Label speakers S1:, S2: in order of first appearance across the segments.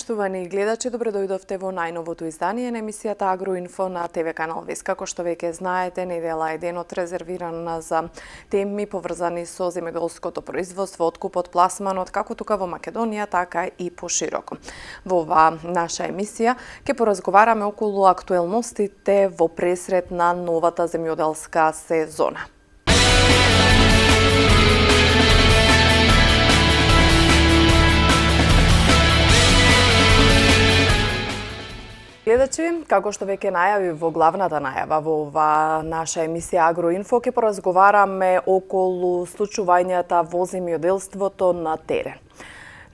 S1: Поштувани гледачи, добро дојдовте во најновото издание на емисијата Агроинфо на ТВ канал Вес. Како што веќе знаете, недела е денот резервиран за теми поврзани со земјоделското производство, откупот, пласманот, како тука во Македонија, така и пошироко. Во оваа наша емисија ќе поразговараме околу актуелностите во пресред на новата земјоделска сезона. Гледачи, како што веќе најави во главната најава во ова наша емисија Агроинфо, ќе поразговараме околу случувањата во земјоделството на терен.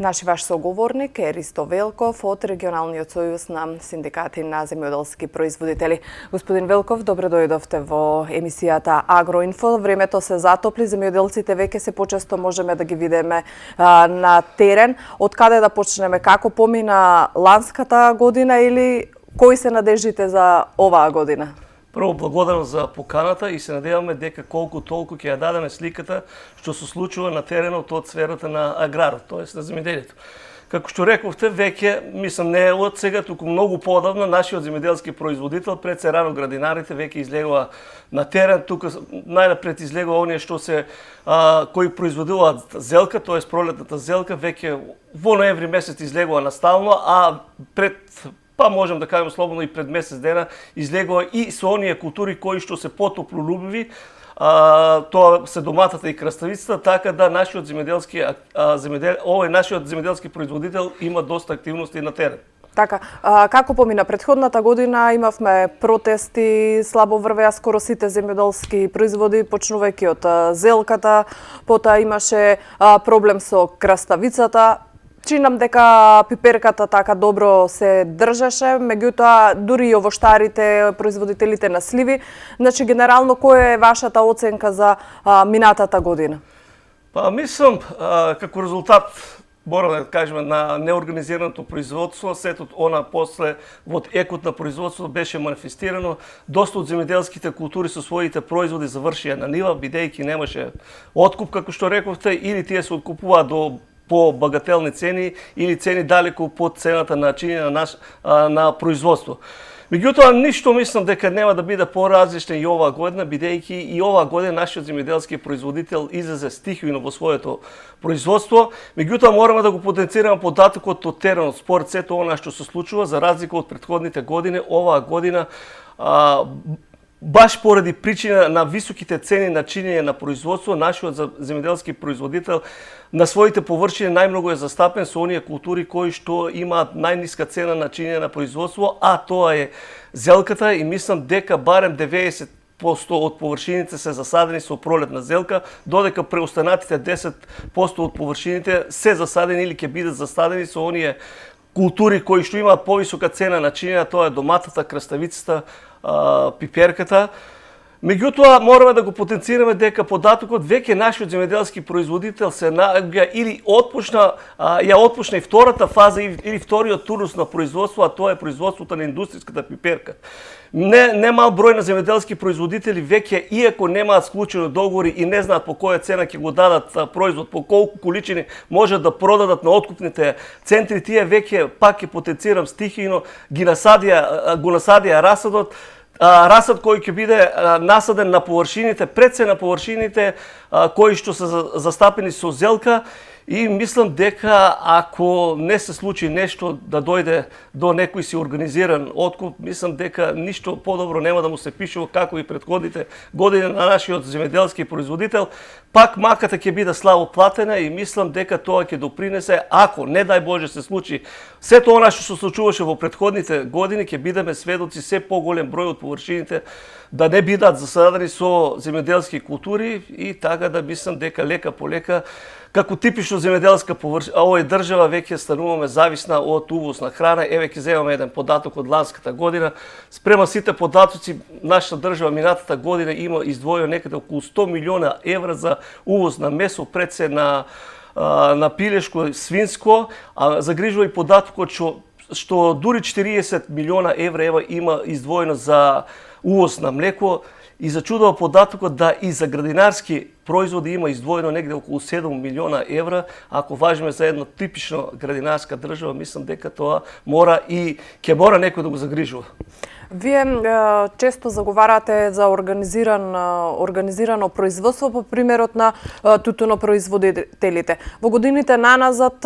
S1: Наш ваш соговорник е Ристо Велков од Регионалниот сојуз на синдикати на земјоделски производители. Господин Велков, добро дојдовте во емисијата Агроинфо. Времето се затопли, земјоделците веќе се почесто можеме да ги видиме на терен. Од каде да почнеме? Како помина ланската година или кои се надеждите за оваа година?
S2: Прво, благодарам за поканата и се надеваме дека колку толку ќе ја дадеме сликата што се случува на теренот од сферата на аграрот, тоест на земјоделието. Како што рековте, веќе, мислам, не е од сега, туку многу поодавна, нашиот земјоделски производител, пред се рано градинарите, веќе излегува на терен. Тука најнапред излегува оние што се кои производуваат зелка, тоест пролетната зелка, веќе во ноември месец излегува настално, а можем да кажем слободно и пред месец дена излегува и со оние култури кои што се потоплолюбиви, тоа се доматата и краставицата, така да нашиот земјоделски производител има доста активности на терен.
S1: Така, како помина претходната година, имавме протести, слабо врвеа скоро сите земјоделски производи, почнувајќи од зелката, потоа имаше проблем со краставицата. Чинам дека пиперката така добро се држеше, меѓутоа дури и овоштарите, производителите на сливи. Значи, генерално, која е вашата оценка за минатата година?
S2: Мислам, како резултат, морам да кажеме, на неорганизираното производство, сетот она после во екот на производството беше манифестирано. Доста од земјоделските култури со своите производи завршија на нива, бидејќи немаше откуп, како што рековте, или тие се откупуваат по багателни цени или цени далеку под цената на чинење на производство. Меѓутоа, ништо мислам дека нема да биде поразлично и оваа година, бидејќи и оваа година нашиот земјоделски производител излезе стихијно во своето производство. Меѓутоа, мораме да го потенцираме податокот од теренот, според сето она што се случува, за разлика од претходните години, оваа година баш поради причина на високите цени на чинење на производство, нашиот земјоделски производител на своите површини најмногу е застапен со оние култури кои што имаат најниска цена на чинење на производство, а тоа е зелката, и мислам дека барем 90% од површините се засадени со пролетна зелка, додека преостанатите 10% од површините се засадени или ќе бидат засадени со оние култури кои што имаат повисока цена на чинење, тоа е доматата, краставицата, пиперката. Меѓутоа, мораме да го потенцираме дека податокот веќе нашиот земјоделски производител се наоѓа или ја отпушна и втората фаза или вториот турнус на производство, а тоа е производството на индустријската пиперка. Не мал број на земјоделски производители веќе, иако немаат склучени договори и не знаат по која цена ќе го дадат производ, по колку количини може да продадат на откупните центри, тие веќе, пак ќе потенцирам стихијно, го насадија расадот, расад кој ќе биде насаден на површините, пред се на површините кои што се застапени со зелка, и мислам дека ако не се случи нешто да дојде до некој си организиран откуп, мислам дека ништо подобро нема да му се пишува како и претходните години на нашиот земјоделски производител. Пак маката ќе биде слабо платена и мислам дека тоа ќе допринесе, ако не дај Боже се случи сето она што се случуваше во претходните години, ќе бидеме сведоци се поголем број од површините да не бидат засадени со земјоделски култури, и така да мислам дека лека по лека, како типично земјоделска овој држава веќе стануваме зависна од увоз на храна. Еве ќе земаме еден податок од ланската година. Спрема сите податоци, нашата држава минатата година има издвоено некаде околу 100 милиона евра за увоз на месо, пред се на пилешко, свинско, а загрижува и податокот што дури 40 милиона евра има издвоено за увоз на млеко. и зачудува податокот да и за градинарски производи има издвоено негде околу 7 милиона евра. Ако важиме за една типично градинарска држава, мислам дека тоа мора и ќе мора некој да го загрижува.
S1: Вие често заговарате за организирано производство по примерот на тутунопроизводителите. Во годините наназад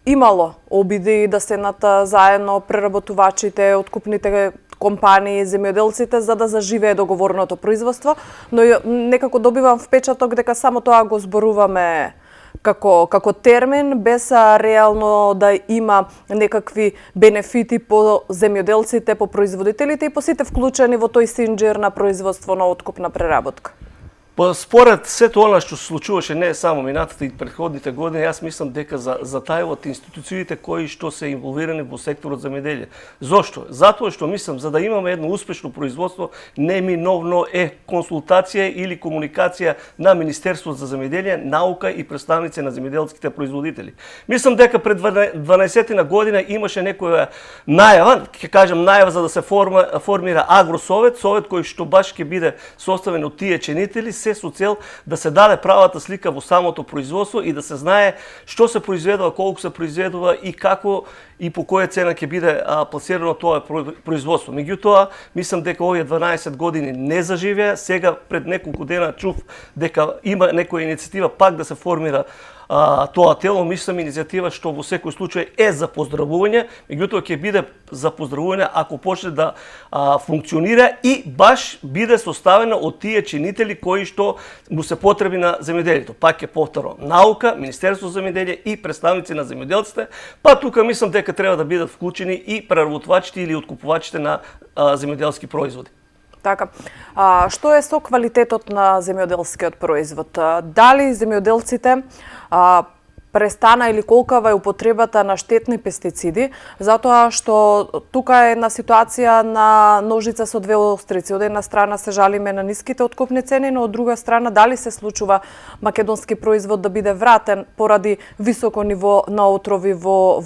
S1: имало обиди да седнат заедно преработувачите, откупните компании, земјоделците за да заживее договорното производство, но некако добивам впечаток дека само тоа го зборуваме како термин, без реално да има некакви бенефити по земјоделците, по производителите и по сите вклучени во тој синџир на производство на откупна преработка.
S2: Според сето она што се случуваше не само минатата и претходните години, јас мислам дека затајуват институциите кои што се инволвирани во секторот земјоделие. Зошто? Затоа што мислам за да имаме едно успешно производство неминовно е консултација или комуникација на Министерството за земјоделие, наука и представници на земјоделските производители. Мислам дека пред 12 година имаше некоја најава, ќе кажам најава за да се формира агросовет, совет кој што баш ќе биде составен од тие ченители, се со цел да се даде правата слика во самото производство и да се знае што се произведува, колку се произведува и како и по која цена ќе биде пласирано тоа производство. Меѓутоа, мислам дека овие 12 години не заживеа. Сега пред неколку дена чув дека има некоја иницијатива пак да се формира тоа тело. Мислам иницијатива што во секој случај е за поздравување, меѓутоа ќе биде за поздравување ако почне да функционира и баш биде составена од тие чинители кои што му се потреби на земјоделието. Пак ќе повторам, наука, Министерство за земјоделие и представници на земјоделците, па тука мислам дека треба да бидат вклучени и преработвачите или откупувачите на земјоделски производи.
S1: Така. Што е со квалитетот на земјоделскиот производ? Дали земјоделците престана или колкава е употребата на штетни пестициди, затоа што тука е една ситуација на ножица со две острици. Од една страна се жалиме на ниските откупни цени, но од друга страна дали се случува македонски производ да биде вратен поради високо ниво на отрови во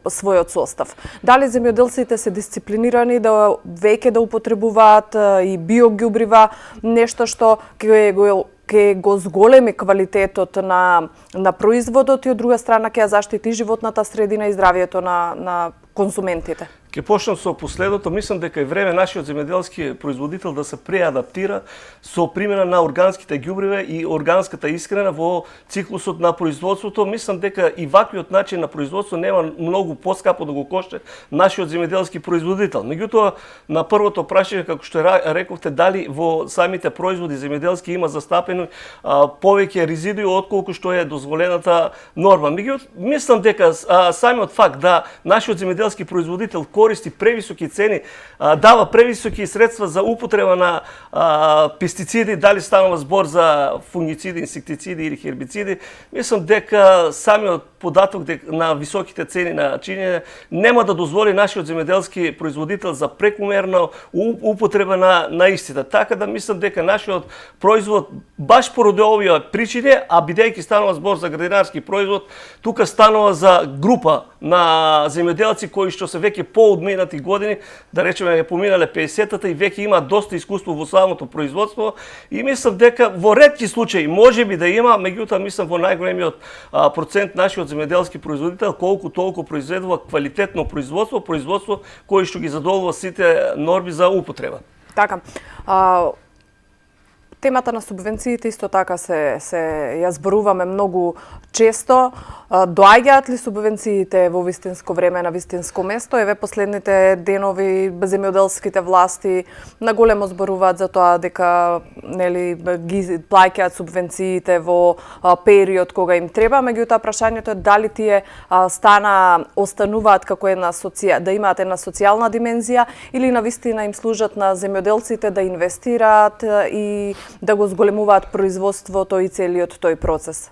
S1: својот состав. Дали земјоделците се дисциплинирани да веќе да употребуваат и биоѓубрива, нешто што ќе го зголеми квалитетот на производот и од друга страна ќе ја заштити животната средина и здравието на консументите.
S2: Ќе почнам со последното. Мислам дека е време нашиот земјоделски производител да се преадаптира со примена на органските ѓубрива и органската исхрана во циклусот на производството. Мислам дека и ваквиот начин на производство нема многу поскапо да го коште нашиот земјоделски производител. Меѓутоа, на првото прашање, како што рековте, дали во самите производи земјоделски има застапени повеќе резидуи отколку што е дозволената норма. Меѓутоа, мислам дека самиот факт да нашиот земјоделски производител користи превисоки цени, дава превисоки средства за употреба на пестициди, дали станува збор за фунгициди, инсектициди или хербициди, мислам дека самиот податок на високите цени на чинење нема да дозволи нашиот земјоделски производител за прекумерна употреба на истите. Така да мислам дека нашиот производ баш поради овие причини, а бидејќи станува збор за градинарски производ, тука станува за група на земјоделци кои што се веќе поодминати години, да речеме поминале 50-та и веќе има доста искуство во самото производство и мислам дека во ретки случаи можеби да има, меѓутоа мислам во најголемиот процент нашиот земјоделски производител колку толку произведува квалитетно производство кој што ги задоволува сите норми за употреба.
S1: Така. Темата на субвенциите исто така се ја зборуваме многу често. Доаѓаат ли субвенциите во вистинско време на вистинско место? Еве последните денови земјоделските власти наголемо зборуваат за тоа дека ги плаќаат субвенциите во период кога им треба, меѓутоа прашањето е дали тие остануваат како да имаат една социјална димензија или навистина им служат на земјоделците да инвестираат и да го зголемуваат производството и целиот тој процес.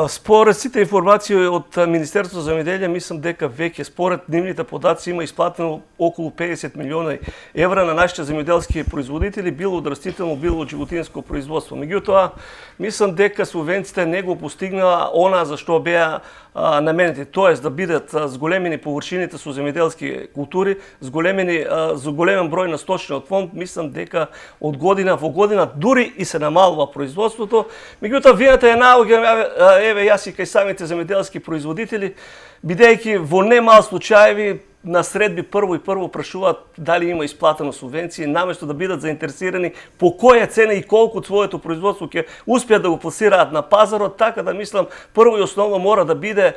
S2: Според сите информации од Министерството за земјоделие, мислам дека веќе според нивните податци има исплатено околу 50 милиони евра на нашите земјоделски производители, било од растително, било од животинско производство. Меѓутоа, мислам дека субвенциите не го постигнаа она за што беа наменети, тоест да бидат зголемени површините со земјоделски култури, за големен број на сточниот фонд. Мислам дека од година во година дури и се намалува производството. Меѓутоа, вината е наоѓа, еве јас и кај самите земјоделски производители, бидејќи во немал случаеви на средби прво и прво прашуваат дали има исплатено субвенции, наместо да бидат заинтересирани по која цена и колку своето производство ќе успеат да го пласираат на пазарот, така да мислам прво и основно мора да биде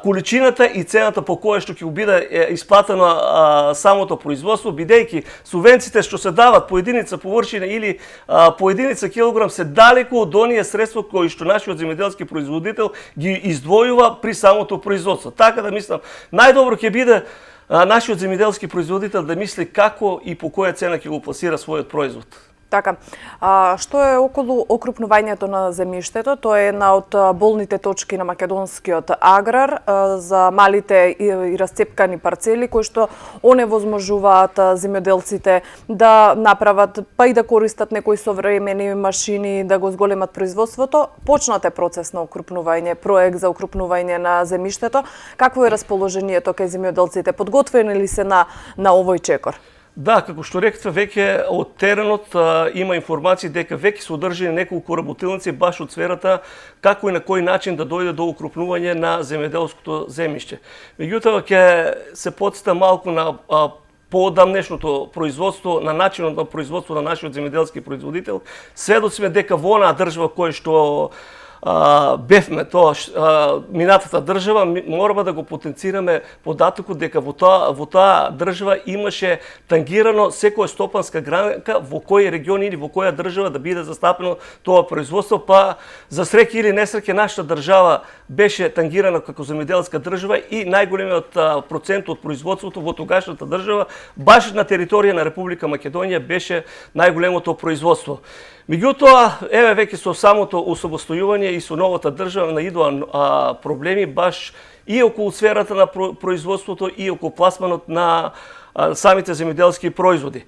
S2: количината и цената по која што ќе биде исплатено самото производство, бидејќи субвенциите што се дават по единица површина или по единица килограм се далеку од оние средства кои што нашиот земјоделски производител ги издвојува при самото производство. Така да мислам најдобро ќе биде нашиот земјоделски производител да мисли како и по која цена ќе го пласира својот производ.
S1: Така, што е околу окрупнувањето на земјиштето? Тоа е една од болните точки на македонскиот аграр за малите и расцепкани парцели кои што оневозможуваат земјоделците да направат па и да користат некои современи машини, да го зголемат производството. Почнат е процес на окрупнување, проект за окрупнување на земјиштето. Какво е расположението кај земјоделците? Подготвени ли се на овој чекор?
S2: Да, како што ректе, веќе од теренот има информации дека веќе се одржани неколку работилници баш од сферата како и на кој начин да дојде до окрупнување на земјоделското земјиште. Меѓутоа ќе се потсета малку на поодамнешното производство, на начинот на производство на нашиот земјоделски производител. Сведоци сме дека во онаа држава која што бевме тоа минатата држава, мораме да го потенцираме податокот дека во таа држава имаше тангирано секоја стопанска гранка во кој регион или во која држава да биде застапено тоа производство, па за среќа или несреќа нашата држава беше тангирана како земјоделска држава и најголемиот процент од производството во тогашната држава баш на територија на Република Македонија беше најголемото производство. Меѓутоа, еве веќе со самото освобостојување и со новата држава наидоа проблеми баш и околу сферата на производството и околу пласманот на самите земјоделски производи.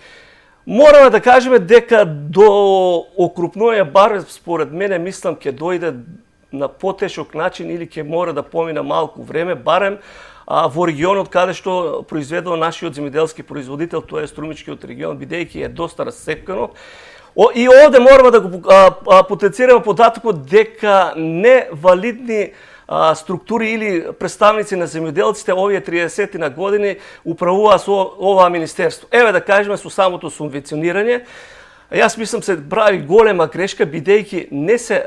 S2: Мораме да кажеме дека до окрупнување, бар според мене, мислам ќе дојде на потешок начин или ќе мора да помине малку време, барем во регионот каде што произведува нашиот земјоделски производител, тоа е Струмичкиот регион, бидејќи е доста рассепкано. И овде мораме да го потенцираме податокот дека невалидни структури или представници на земјоделците овие 30 на години управуваат со оваа министерство. Еве да кажеме со самото субвенционирање, јас мислам се прави голема грешка бидејќи не се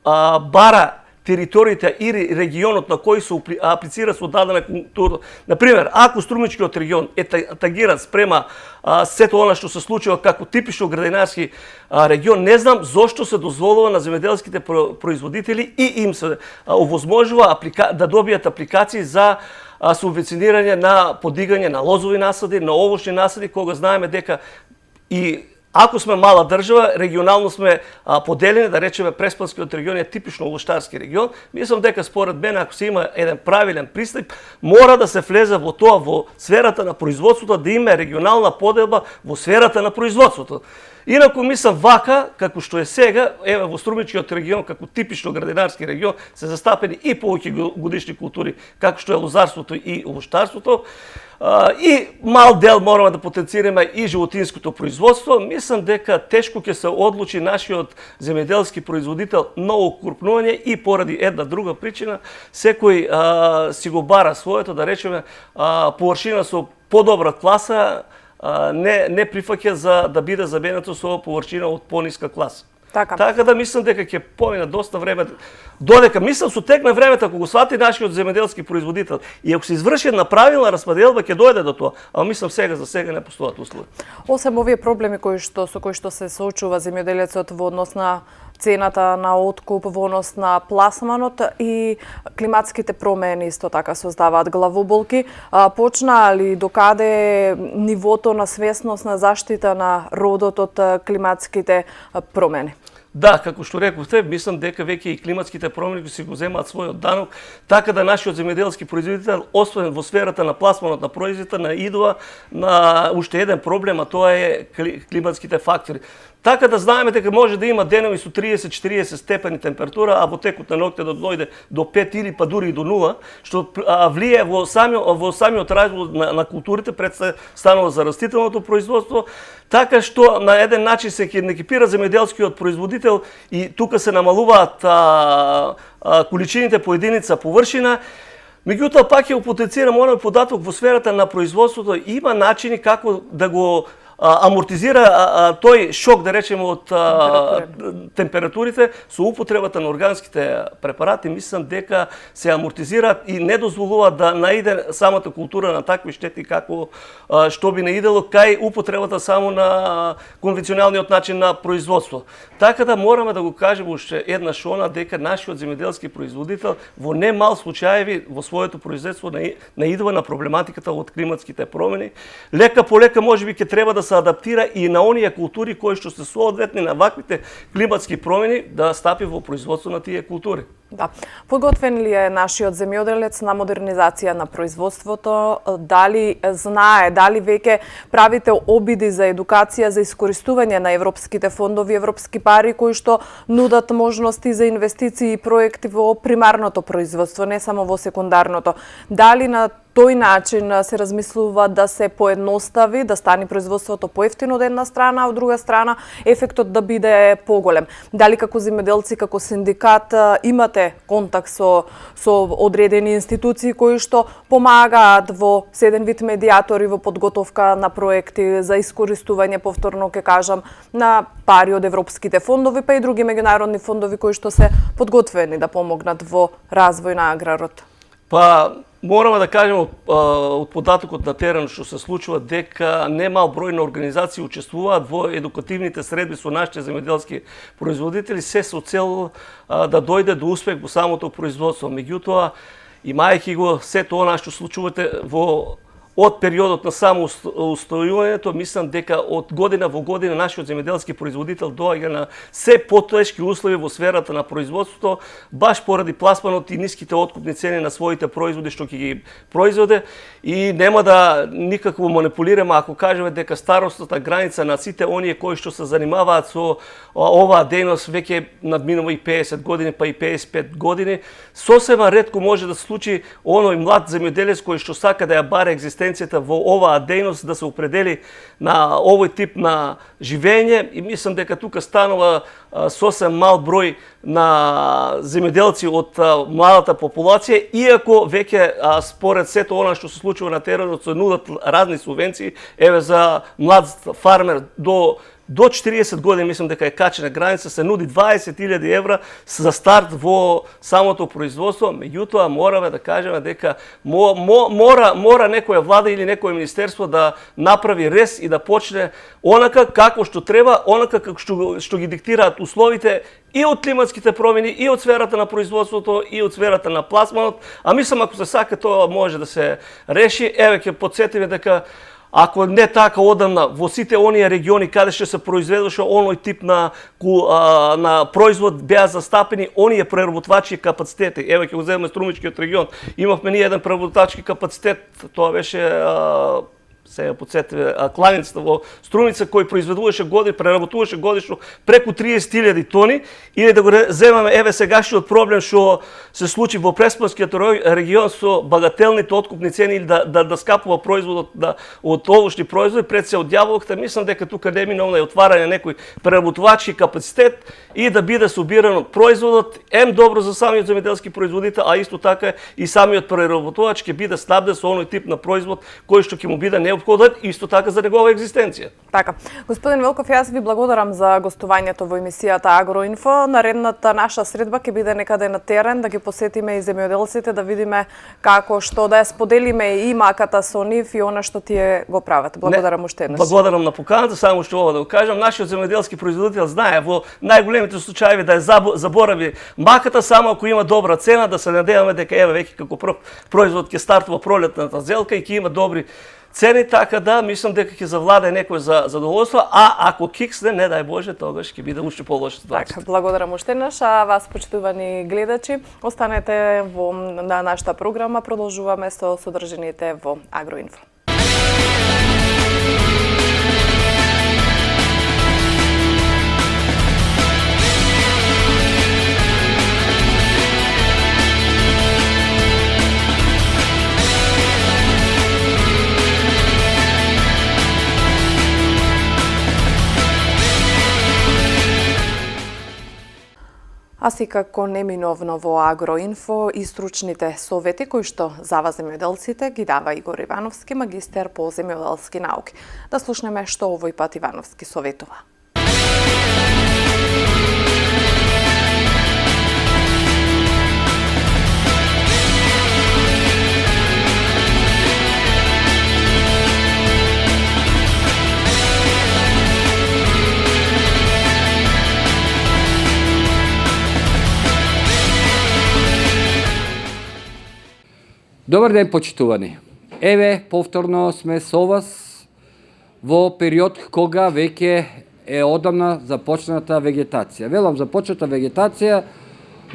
S2: бара териториите или регионот на кој се аплицира со дадена култура. Например, ако Струмичкиот регион е тагиран спрема сето она што се случува како типично градинарски регион, не знам зошто се дозволува на земјоделските производители и им се овозможува да добијат апликации за субвенционирање на подигање на лозови насади, на овошни насади, кога знаеме дека и ако сме мала држава, регионално сме поделени, да речеме Преспанскиот регион е типично овоштарски регион. Мислам дека според мене, ако се има еден правилен пристап, мора да се влезе во тоа, во сферата на производството, да има регионална поделба во сферата на производството. Инаку мислам вака, како што е сега, еве во Струмичкиот регион, како типично градинарски регион, се застапени и повеќе годишни култури, како што е лозарството и овоштарството. И мал дел мораме да потенцираме и животинското производство. Мислам дека тешко ќе се одлучи нашиот земјоделски производител на окрупнување и поради една друга причина, секој си го бара своето, да речеме, површина со подобра класа, не прифаќа за да биде заменето со површина од пониска класа. Така да мислам дека ќе помине доста време, додека мислам со тек на времето, ако го свати нашиот земјоделски производител и ако се изврши една правилна распределба, ќе дојде до тоа. А мислам за сега не постојат услови.
S1: Осем овие проблеми со кои што се соочува земјоделецот во однос на цената на откуп, во однос на пласманот и климатските промени исто така создаваат главоболки. Почна ли докаде нивото на свесност на заштита на родот од климатските промени?
S2: Да, како што рековте, мислам дека веќе и климатските промени си го земаат својот данок, така да нашиот земјоделски производител, освен во сферата на пласманот на производите, наидува на уште еден проблем, а тоа е климатските фактори. Така да знаеме дека може да има денови со 30-40 степени температура, а во текот на ноќта да дојде до 5 или па дури и до 0, што влие во самиот развој на културите, пред се станува за растителното производство, така што на еден начин се хендикепира земјоделскиот производител и тука се намалуваат количините по единица површина. Меѓутоа, пак ја употенцирам оној податок во сферата на производството, има начини како да го амортизира тој шок, да речеме, од температурите со употребата на органските препарати. Мислам дека се амортизираат и не дозволуваат да наиде самата култура на такви штети како што би наидело кај употребата само на конвенционалниот начин на производство. Така да мораме да го кажеме уште еднаш дека нашиот земјоделски производител во немал случаеви во своето производство наидува на проблематиката од климатските промени. Лека по лека можеби ќе треба да се адаптира и на оние култури кои што се соодветни на ваквите климатски промени да стапи во производство на тие култури.
S1: Да. Подготвен ли е нашиот земјоделец на модернизација на производството? Дали знае, дали веќе правите обиди за едукација, за искористување на европските фондови, европски пари кои што нудат можности за инвестиции и проекти во примарното производство, не само во секундарното? Дали на тој начин се размислува да се поедностави, да стане производството поевтино од една страна, а од друга страна ефектот да биде поголем? Дали како земјоделци, како синдикат имате контакт со одредени институции кои што помагаат во седен вид медиатори во подготовка на проекти за искористување, повторно ќе кажам, на пари од европските фондови, па и други меѓународни фондови кои што се подготвени да помогнат во развој на аграрот?
S2: Па, мораме да кажеме од податокот на терен што се случува дека немал број на организации учествуваат во едукативните средби со нашите земјоделски производители, се со цел да дојде до успех во самото производство. Меѓутоа, имајќи го сето она што случувате од периодот на самоустојувањето, мислам дека од година во година нашиот земјоделски производител доаѓа на се потешки услови во сферата на производството, баш поради пласманот и ниските откупни цени на своите производи што ќе ги производе, и нема да никакво манипулираме ако кажеме дека старосната граница на сите оние кои што се занимаваат со оваа дејност веќе надминува и 50 години, па и 55 години. Сосема ретко може да се случи оној млад земјоделец кој што сака да ја баре екзистенцијата во оваа дејност да се определи на овој тип на живење, и мислам дека тука станува сосем мал број на земјоделци од младата популација, иако веќе според сето она што се случува на теренот се нудат разни субвенции. Еве, за млад фармер до 40 години, мислам дека е качена граница, се нуди 20.000 евра за старт во самото производство. Меѓутоа, мораме да кажеме дека мора некоја влада или некое министерство да направи рез и да почне онака како што треба, онака како што ги диктираат условите и од климатските промени, и од сферата на производството, и од сферата на пласманот. А мислам, ако се сака, тоа може да се реши. Еве, ќе потсетиме дека ако не така одамна, во сите оние региони каде што се произведеше оној тип на производ, беа застапени оние преработвачки капацитети. Еве, ќе го земеме Струмичкиот регион. Имавме ние еден преработвачки капацитет, тоа беше се потсетиве кланицата во Струмица, кој произведуваше преработуваше годишно преку 30.000 тони, или да го земаме еве сегашниот проблем што се случи во Преспанскиот регион со багателните откупни цени, или да скапува производот од овошни производи, пред се од јаболката. Мислам дека тука неминовно е отварање некој преработувачки капацитет и да биде собиран производот, добро за самиот земјоделски производител, а исто така и самиот преработувач ќе биде снабден со оној тип на производ кој што ќе му биде необходен исто така за негова екзистенција.
S1: Така. Господин Велков, јас ви благодарам за гостувањето во емисијата Агроинфо. Наредната наша средба ќе биде некаде на терен, да ги посетиме и земјоделците, да видиме како што да ја споделиме и маката со нив и она што тие го прават. Благодарам уште еднаш.
S2: Благодарам на поканата, само што ова да го кажам, нашиот земјоделски производител знае во најголемите случаи да ја заборави маката, само ако има добра цена, да се надеваме дека еве веќе како прв производ ќе стартува пролетната зелка и ќе има добри цени, така да мислам дека ќе завладе некој за задоволство, а ако киксне, не дај Боже, тогаш ќе биде уште полоша ситуација.
S1: Така, благодарам уште еднаш, а вас, почитувани гледачи, останете на нашата програма, продолжуваме со содржините во Агроинфо. А си како неминовно во Агроинфо и стручните совети кои што за вас земјоделците ги дава Игор Ивановски, магистер по земјоделски науки. Да слушнеме што овој пат Ивановски советува.
S3: Добар ден, почитувани. Еве, повторно сме со вас во период кога веќе е одамна започната вегетација. Велам започната вегетација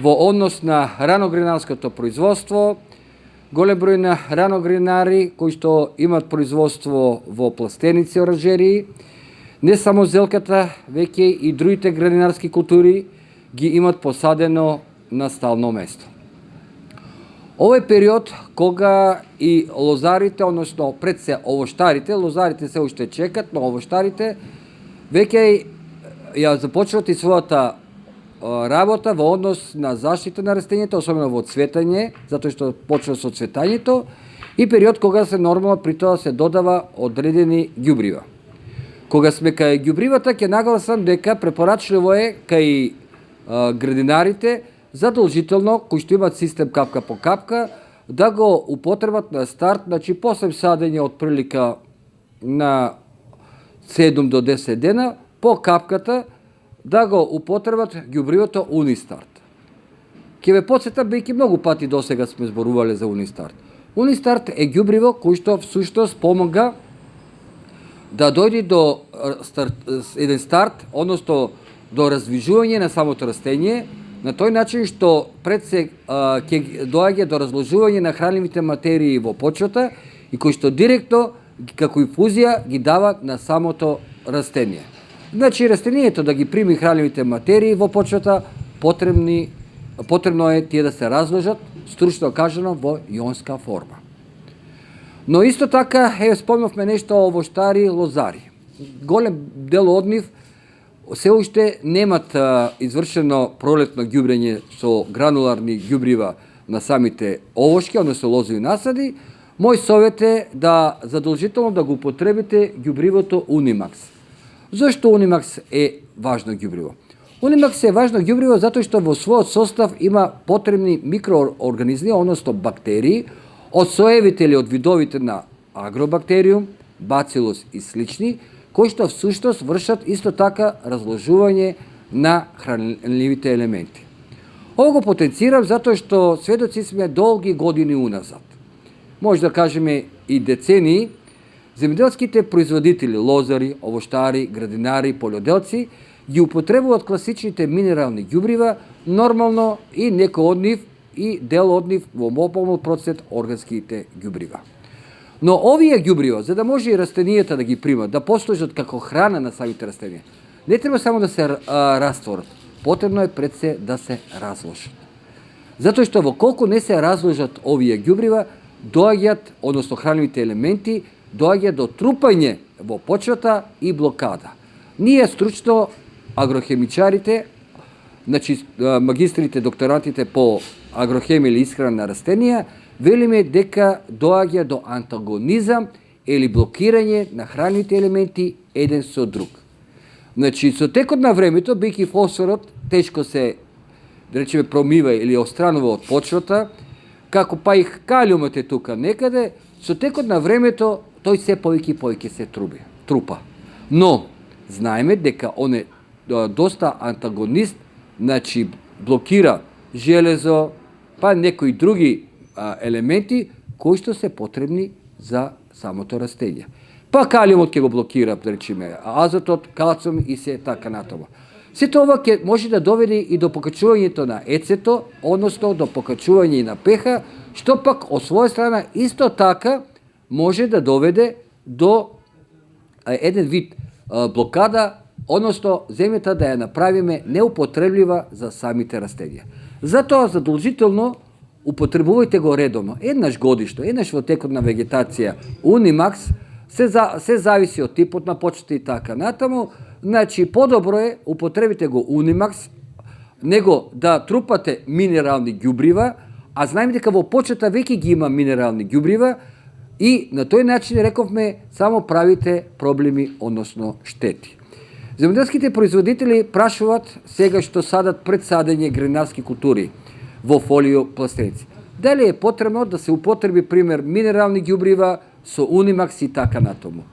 S3: во однос на раногринарското производство, голем број на раногринари кои што имат производство во пластеници оранжерии, не само зелката, веќе и другите градинарски култури ги имат посадено на стално место. Овој период кога и лозарите, односно пред се овоштарите, лозарите се уште чекат, но овоштарите веќе ја започнат и својата работа во однос на заштита на растенијата, особено во цветање, затоа што почна со цветањето, и период кога се нормално при тоа се додава одредени ѓубрива. Кога сме кај ѓубривата, ќе нагласам дека препорачливо е кај градинарите задолжително, кои што имат систем капка по капка, да го употребат на старт, значи после садење од прилика на 7 до 10 дена, по капката да го употребат ѓубривото Унистарт. Ќе ве потсетам, бејќи многу пати досега сме зборувале за Унистарт. Унистарт е ѓубриво кој што всушност помага да дојде до еден старт, односно до развижување на самото растение, на тој начин што пред се ќе доаѓа до разложување на хранливите материи во почвата и кои што директно како инфузија ги дава на самото растение. Значи растението да ги прими хранливите материи во почвата, потребно е тие да се разложат, стручно кажано, во јонска форма. Но исто така, спомнавме нешто о овоштари, лозари. Голем дел од нив се уште немат извршено пролетно ѓубрење со грануларни ѓубрива на самите овошки, односно лозови насади. Мој совет е да задолжително да го употребите ѓубривото Унимакс. Зошто Унимакс е важно ѓубриво? Унимакс е важно ѓубриво затоа што во својот состав има потребни микроорганизми, односно бактерии, од соевите или од видовите на агробактериум, бацилус и слични, кои што всушност вршат исто така разложување на хранливите елементи. Ово го потенцирам затоа што сведоци сме долги години уназад. Може да кажеме и децении, земјоделските производители, лозари, овоштари, градинари, полјоделци ги употребуваат класичните минерални ѓубрива, нормално и некој од нив и дел од нив во помал процент органските ѓубрива. Но овие ѓубрива, за да може и растенијата да ги примат, да послужат како храна на самите растенија, не треба само да се растворат, потребно е пред се да се разложат. Затоа што во колку не се разложат овие ѓубрива, доаѓаат, односно хранливите елементи, доаѓа до трупање во почвата и блокада. Ние стручно агрохемичарите, значи магистрите, докторантите по агрохемија или исхрана на растенија, велиме дека доаѓа до антагонизам или блокирање на хранливите елементи еден со друг. Значи, со текот на времето, бејќи фосфорот тешко се, да речеме, промива или остранува од почвата, како па и калиумот е тука некаде, со текот на времето тој се повеќе и повеќе се трупа. Но, знаеме дека он е доста антагонист, значи блокира железо, па некои други елементи кои што се потребни за самото растење. Па калиумот ќе го блокира, да речеме, азотот, калциум и се така натаму. Сето ова ќе може да доведе и до покачувањето на ецето, односно до покачување и на pH, што пак од своја страна исто така може да доведе до еден вид блокада, односно земјата да ја направиме неупотреблива за самите растенија. Затоа задолжително употребувајте го редовно, еднаш годишно, еднаш во текот на вегетација Унимакс, се зависи од типот на почвата и така натаму. Значи, подобро е употребите го Унимакс, него да трупате минерални ѓубрива, а знаеме дека во почвата веќе ги има минерални ѓубрива и на тој начин, рековме, само правите проблеми, односно штети. Земјоделските производители прашуваат сега што садат пред садење гренарски култури во фолио пластеници. Дали е потребно да се употреби, пример, минерални ѓубрива со Унимакс и така натаму.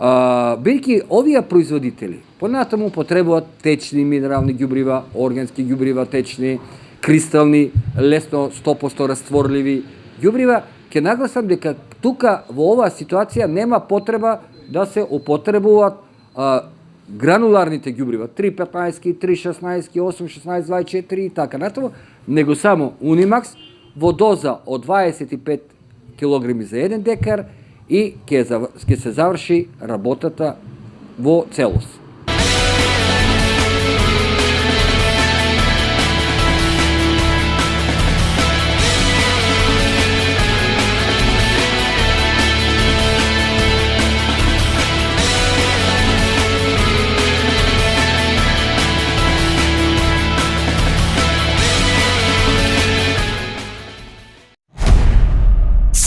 S3: Бидејќи овие производители понатаму употребуваат течни минерални ѓубрива, органски ѓубрива течни, кристални, лесно 100% растворливи ѓубрива, ќе нагласам дека тука во оваа ситуација нема потреба да се употребуваат грануларните ѓубрива 3.15, 3.16, 8.16, 24 и така натаму, него само Унимакс во доза од 25 кг за 1 декар и ќе се заврши работата во целост.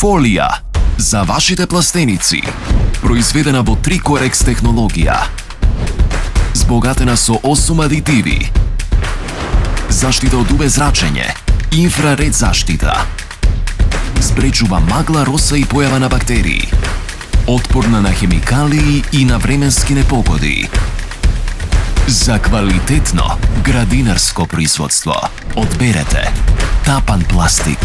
S4: Фолија за вашите пластеници, произведена во Трикорекс технологија, збогатена со 8 адитиви, заштита од UV зрачење, инфраред заштита, спречува магла, роса и појава на бактерии, отпорна на хемикалии и на временски непогоди. За квалитетно градинарско производство одберете Тапан пластик.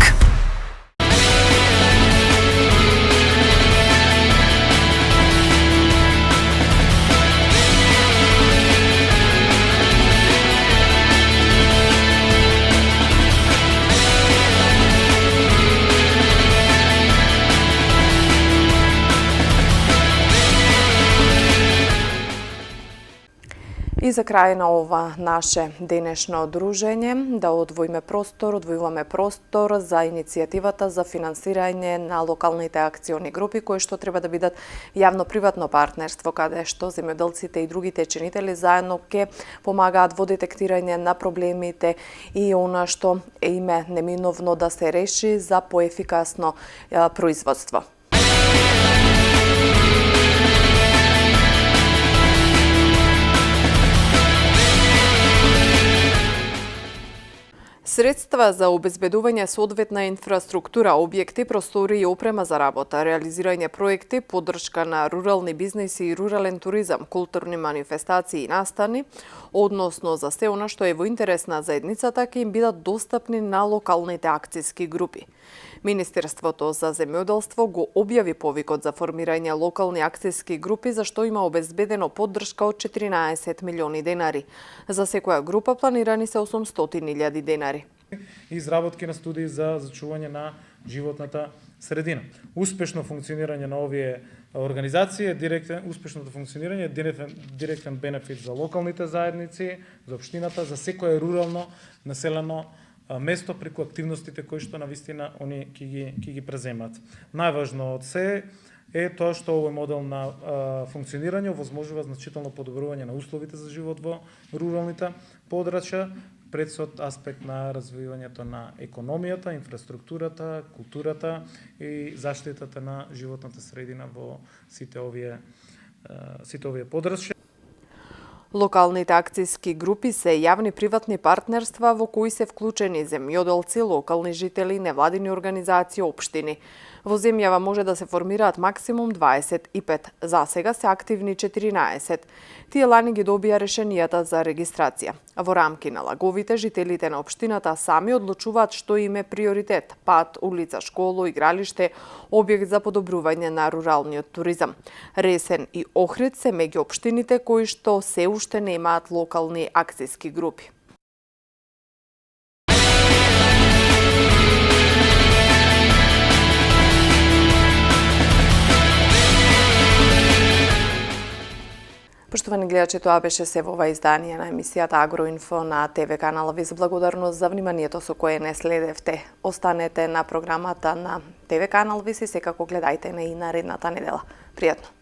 S1: И за крај на ова наше денешно дружење да одвојуваме простор за иницијативата за финансирање на локалните акциони групи кои што треба да бидат јавно-приватно партнерство, каде што земјоделците и другите чинители заедно ќе помагаат во детектирање на проблемите и она што е име неминовно да се реши за поефикасно производство. Средства за обезбедување соодветна инфраструктура, објекти, простори и опрема за работа, реализирање проекти, поддршка на рурални бизнеси и рурален туризам, културни манифестации и настани, односно за се она што е во интерес на заедницата, ќе им бидат достапни на локалните акциски групи. Министерството за земјоделство го објави повикот за формирање локални акциски групи, за што има обезбедено поддршка од 14 милиони денари. За секоја група планирани се 800.000 денари.
S5: Изработки на студии за зачување на животната средина. Успешно функционирање на овие организации, успешното функционирање е директен бенефит за локалните заедници, за општината, за секое рурално населено место преку активностите кои што навистина они ќе ги преземат. Најважно од се е тоа што овој модел на функционирање овозможува значително подобрување на условите за живот во руралните подрачја, пред со аспект на развивањето на економијата, инфраструктурата, културата и заштитата на животната средина во сите овие подрачја.
S1: Локалните акциски групи се јавни приватни партнерства во кои се вклучени земјоделци, локални жители, невладини организации, општини. Во земјава може да се формираат максимум 25. За сега се активни 14. Тие лани ги добија решенијата за регистрација. Во рамки на лаговите, жителите на општината сами одлучуваат што им е приоритет – пат, улица, школо, игралиште, објект за подобрување на руралниот туризам. Ресен и Охрид се меѓу општините кои што се уште немаат локални акцијски групи. Поштовани гледачи, тоа беше се во ова издание на емисијата Агроинфо на ТВ канала. Ви благодарност за вниманието со кое не следевте. Останете на програмата на ТВ канал, ви се секако гледајте на и наредната недела. Пријатно!